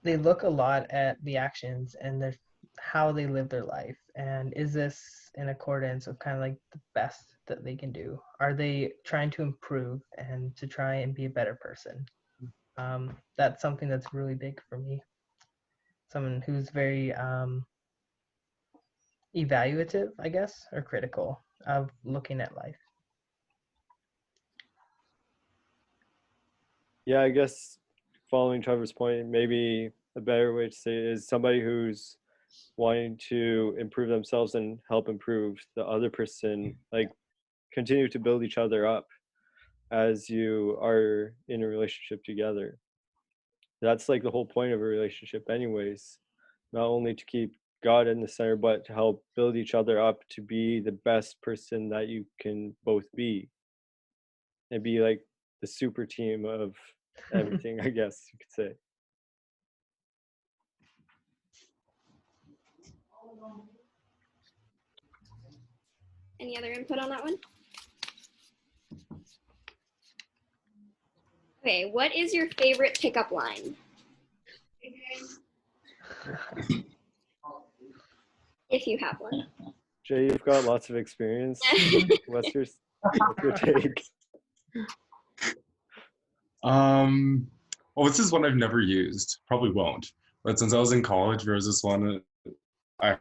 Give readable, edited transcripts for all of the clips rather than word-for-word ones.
they look a lot at the actions and how they live their life, and is this in accordance with kind of like the best that they can do? Are they trying to improve and to try and be a better person? That's something that's really big for me. Someone who's very evaluative, I guess, or critical of looking at life. Yeah, I guess following Trevor's point, maybe a better way to say it is somebody who's wanting to improve themselves and help improve the other person, like continue to build each other up as you are in a relationship together. That's like the whole point of a relationship anyways, not only to keep God in the center, but to help build each other up to be the best person that you can both be, and be like the super team of everything, I guess you could say. Any other input on that one? Okay, what is your favorite pickup line? If you have one. Jay, you've got lots of experience. What's your take? Well, this is one I've never used. Probably won't. But since I was in college, there was this one I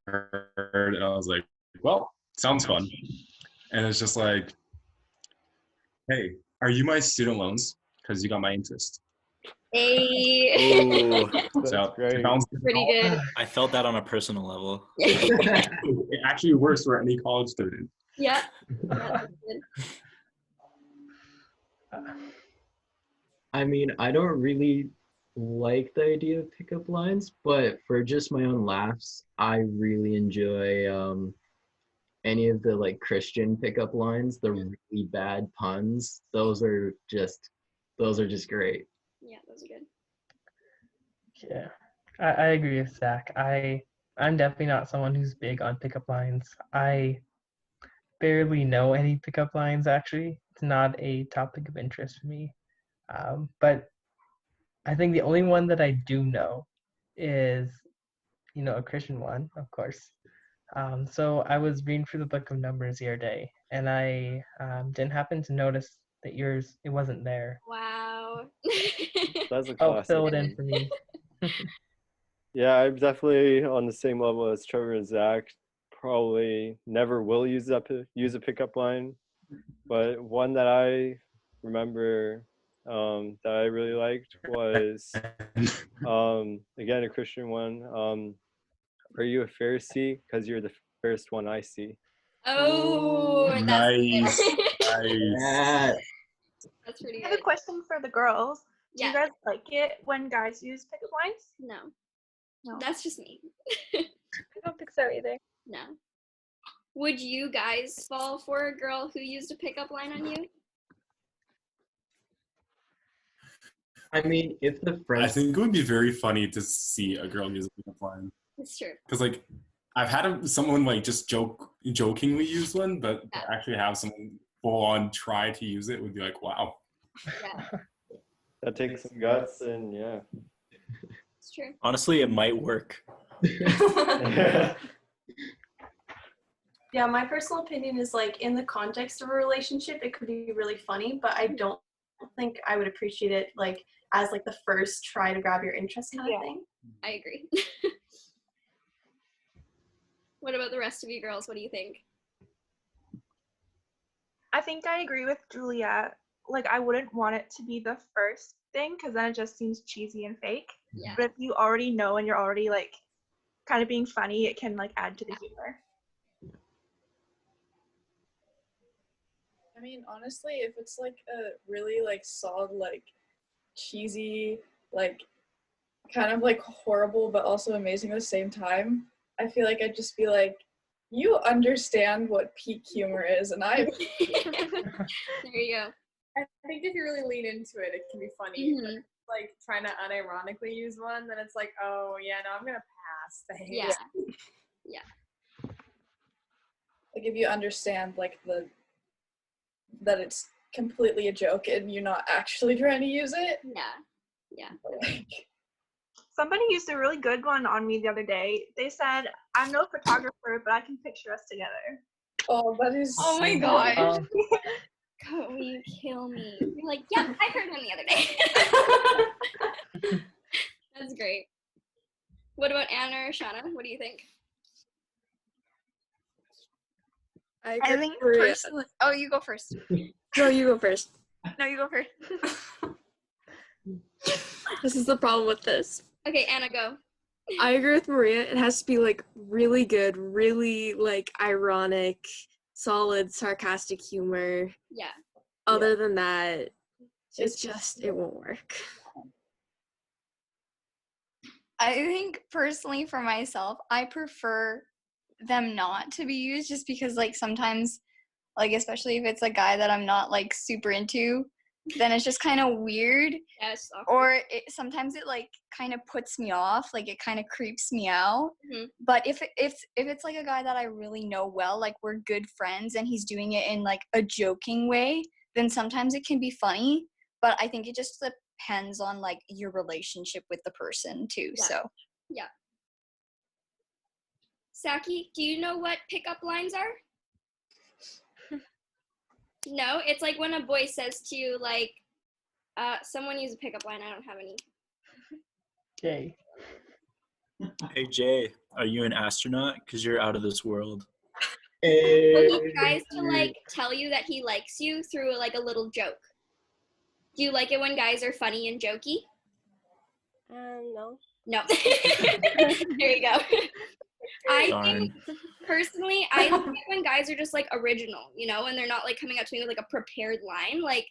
heard, and I was like, well, sounds fun. And it's just like, hey, are you my student loans? Because you got my interest. Hey. Oh, that's So great. it sounds Pretty good. I felt that on a personal level. it actually works for any college student. Yeah. That's good. I mean, I don't really like the idea of pickup lines, but for just my own laughs, I really enjoy any of the like Christian pickup lines, the really bad puns. Those are just great. Yeah, those are good. Yeah, I agree with Zach. I'm definitely not someone who's big on pickup lines. I barely know any pickup lines, actually. It's not a topic of interest for me. But I think the only one that I do know is, a Christian one, of course. So I was reading through the book of Numbers the other day, and I didn't happen to notice that it wasn't there. Wow. That's a Oh, classic fill it in one. for me. Yeah, I'm definitely on the same level as Trevor and Zach. Probably never will use a pickup line, but one that I remember that I really liked was again a Christian one. Are you a Pharisee? Because you're the first one I see. Oh, that's Nice. good. Yeah. That's pretty I have a good. question for the girls. Do Yeah. you guys like it when guys use pickup lines? No. No. That's just me. I don't think so either. No. Would you guys fall for a girl who used a pickup line on you? I mean, if the I friends, think it would be very funny to see a girl use a pickup line. It's true. Because, like, I've had someone, like, just jokingly use one, but Yeah. to actually have someone full-on try to use it would be like, wow. Yeah, That takes some guts, and yeah. it's true. Honestly, it might work. Yeah, my personal opinion is like in the context of a relationship, it could be really funny, but I don't think I would appreciate it like as like the first try to grab your interest kind of thing. I agree. What about the rest of you girls? What do you think? I think I agree with Julia. Like, I wouldn't want it to be the first thing because then it just seems cheesy and fake. Yeah. But if you already know and you're already like kind of being funny, it can like add to the humor. I mean, honestly, if it's like a really like solid, like cheesy, like kind of like horrible but also amazing at the same time, I feel like I'd just be like, you understand what peak humor is, and I There you go. I think if you really lean into it, it can be funny. Mhm. But like trying to unironically use one, then it's like, oh yeah, no, I'm gonna pass. Thanks. Yeah. Yeah. like if you understand like that it's completely a joke and you're not actually trying to use it. Yeah. Yeah. Somebody used a really good one on me the other day. They said, "I'm no photographer, but I can picture us together." Oh, that is. Oh my gosh. Um, God, will you kill me? You're like, yeah, I heard one the other day. That's great. What about Anna or Shauna? What do you think? I I agree think with Maria. personally. Oh, you go first. No, you go first. No, you go first. This is the problem with this. Okay, Anna, go. I agree with Maria. It has to be like really good, really like ironic, solid, sarcastic humor. Yeah. Other than that, it won't work. I think personally for myself, I prefer them not to be used just because like sometimes like especially if it's a guy that I'm not like super into, then it's just kind of weird. Yeah, it's awkward. Or sometimes it like kind of puts me off, like it kind of creeps me out. Mhm. But if it's like a guy that I really know well, like we're good friends and he's doing it in like a joking way, then sometimes it can be funny. But I think it just depends on like your relationship with the person too. Yeah. So Yeah. Saki, do you know what pickup lines are? No, it's like when a boy says to you, like, someone use a pickup line. I don't have any. Jay. Hey Jay, are you an astronaut? Because you're out of this world. So he tries to like tell you that he likes you through like a little joke. Do you like it when guys are funny and jokey? No. No. There you go. I think personally, I like it when guys are just like original, you know, and they're not like coming up to me with like a prepared line, like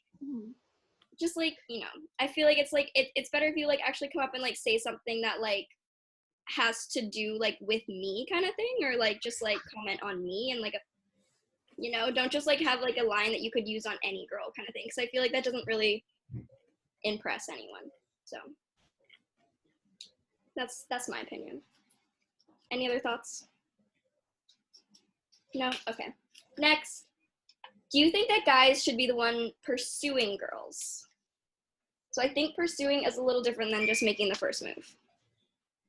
just like, you know, I feel like it's like it's better if you like actually come up and like say something that like has to do like with me kind of thing, or like just like comment on me and like a, you know, don't just like have like a line that you could use on any girl kind of thing, because I feel like that doesn't really impress anyone. So that's my opinion. Any other thoughts? No? Okay. Next. Do you think that guys should be the one pursuing girls? So I think pursuing is a little different than just making the first move.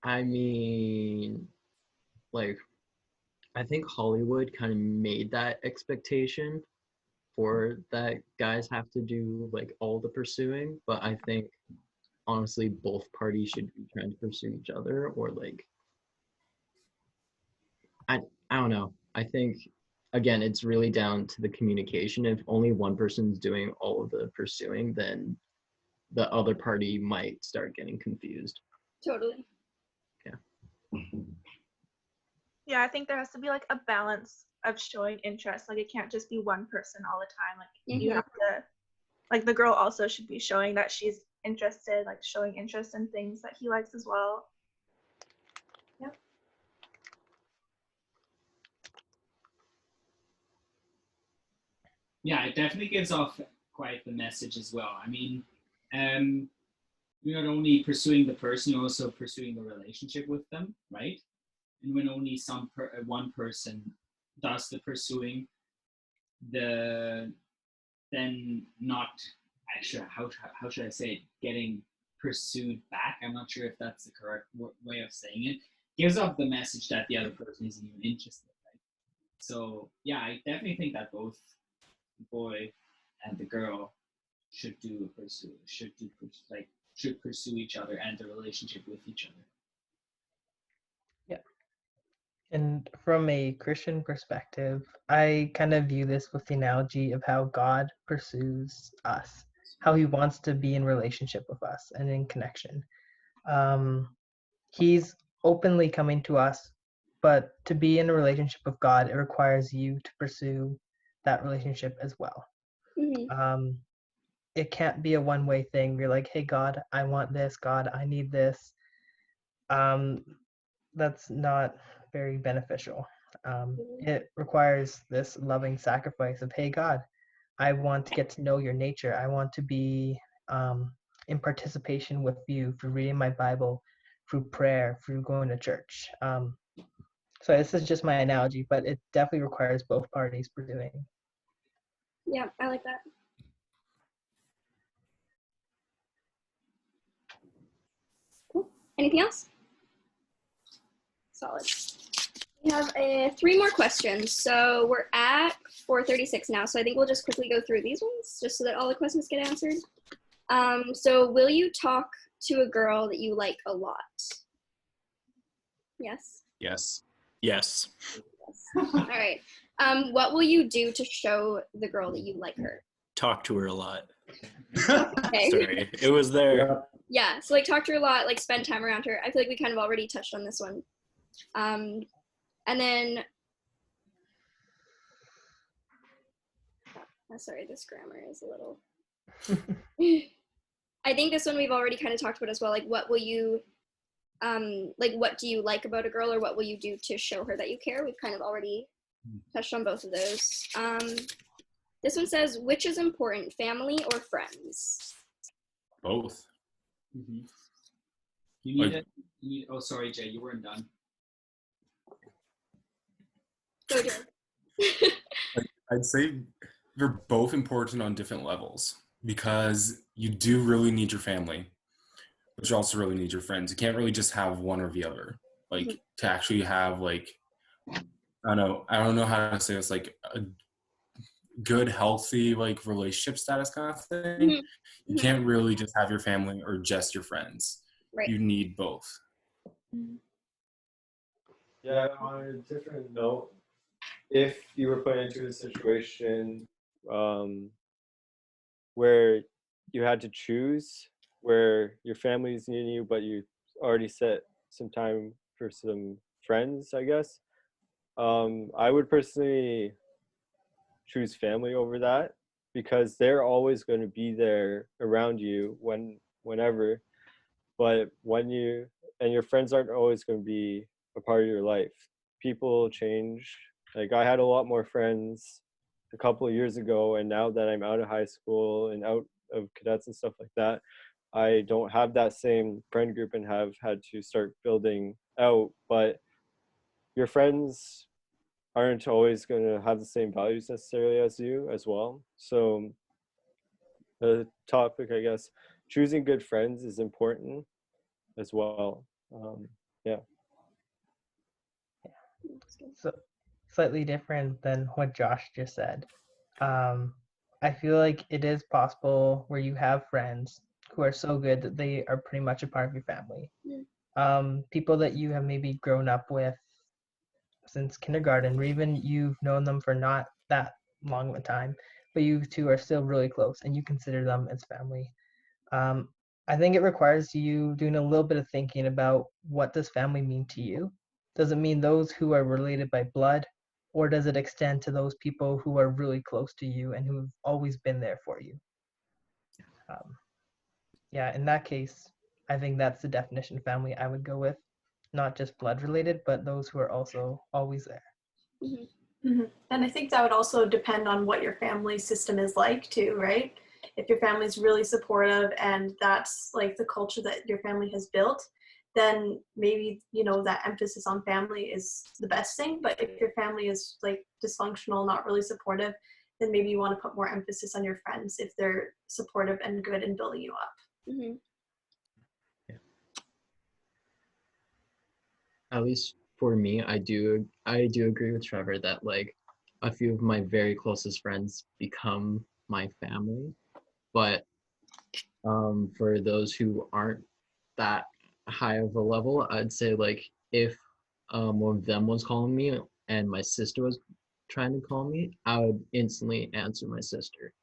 I mean, like, I think Hollywood kind of made that expectation for that guys have to do like all the pursuing, but I think honestly both parties should be trying to pursue each other, or like I don't know. I think again it's really down to the communication. If only one person's doing all of the pursuing, then the other party might start getting confused. Totally. Yeah, I think there has to be like a balance of showing interest. Like it can't just be one person all the time. Like you have to, like the girl also should be showing that she's interested, like showing interest in things that he likes as well. Yep. Yeah, it definitely gives off quite the message as well. I mean, you're not only pursuing the person, you're also pursuing the relationship with them, right? And when only one person does the pursuing, then not actually, how should I say it, getting pursued back. I'm not sure if that's the correct way of saying it. Gives off the message that the other person isn't even interested, right? So yeah, I definitely think that both the boy and the girl should pursue each other and the relationship with each other. Yeah. And from a Christian perspective, I kind of view this with the analogy of how God pursues us, how he wants to be in relationship with us and in connection. He's openly coming to us, but to be in a relationship with God, it requires you to pursue that relationship as well. It can't be a one-way thing. You're like, hey, God, I want this. God, I need this. That's not very beneficial. It requires this loving sacrifice of, hey, God, I want to get to know your nature. I want to be in participation with you through reading my Bible, through prayer, through going to church. So this is just my analogy, but it definitely requires both parties pursuing. Yeah, I like that. Cool. Anything else? Solid. We have 3 more questions. So we're at 4:36 now. So I think we'll just quickly go through these ones just so that all the questions get answered. So will you talk to a girl that you like a lot? Yes? Yes. Yes. All right. What will you do to show the girl that you like her? Talk to her a lot. Okay. Sorry, it was there. Yeah, so like talk to her a lot, like spend time around her. I feel like we kind of already touched on this one. And then, sorry, this grammar is a little. I think this one we've already kind of talked about as well. Like, what will you, like, what do you like about a girl, or what will you do to show her that you care? We've kind of already touched on both of those. This one says, which is important, family or friends? Both. Mm-hmm. You need Like- it. Oh, sorry, Jay, you weren't done. Go, Jay. I'd say they're both important on different levels because you do really need your family, but you also really need your friends. You can't really just have one or the other. Like to actually have like, I don't know how to say this, like a good, healthy like relationship status kind of thing. You can't really just have your family or just your friends. Right. You need both. Yeah, on a different note, if you were put into a situation where you had to choose, where your family's needing you, but you already set some time for some friends, I guess, I would personally choose family over that because they're always going to be there around you whenever. But when you and your friends aren't always going to be a part of your life. People change. Like I had a lot more friends a couple of years ago, and now that I'm out of high school and out of cadets and stuff like that, I don't have that same friend group and have had to start building out. But your friends aren't always going to have the same values necessarily as you as well. So the topic, I guess, choosing good friends is important as well. Yeah. So slightly different than what Josh just said. I feel like it is possible where you have friends who are so good that they are pretty much a part of your family. People that you have maybe grown up with since kindergarten, or even you've known them for not that long of a time, but you two are still really close and you consider them as family. I think it requires you doing a little bit of thinking about what does family mean to you? Does it mean those who are related by blood, or does it extend to those people who are really close to you and who've always been there for you? Yeah, in that case, I think that's the definition of family I would go with. Not just blood related, but those who are also always there. And I think that would also depend on what your family system is like too, right? If your family's really supportive and that's like the culture that your family has built, then maybe, you know, that emphasis on family is the best thing. But if your family is like dysfunctional, not really supportive, then maybe you want to put more emphasis on your friends if they're supportive and good in building you up. At least for me, I do agree with Trevor that like a few of my very closest friends become my family. But for those who aren't that high of a level, I'd say like if one of them was calling me and my sister was trying to call me, I would instantly answer my sister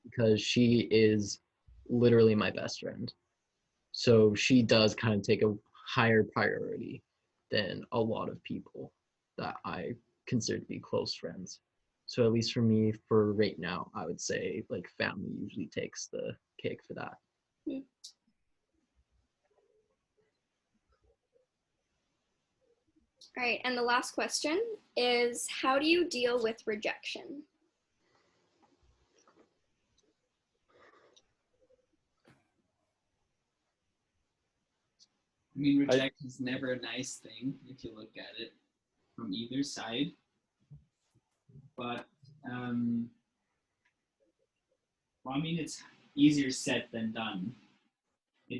because she is literally my best friend. So she does kind of take a higher priority than a lot of people that I consider to be close friends. So at least for me, for right now, I would say like family usually takes the cake for that. All right, and the last question is, how do you deal with rejection? I mean, rejection is never a nice thing if you look at it from either side. But, well, I mean, it's easier said than done.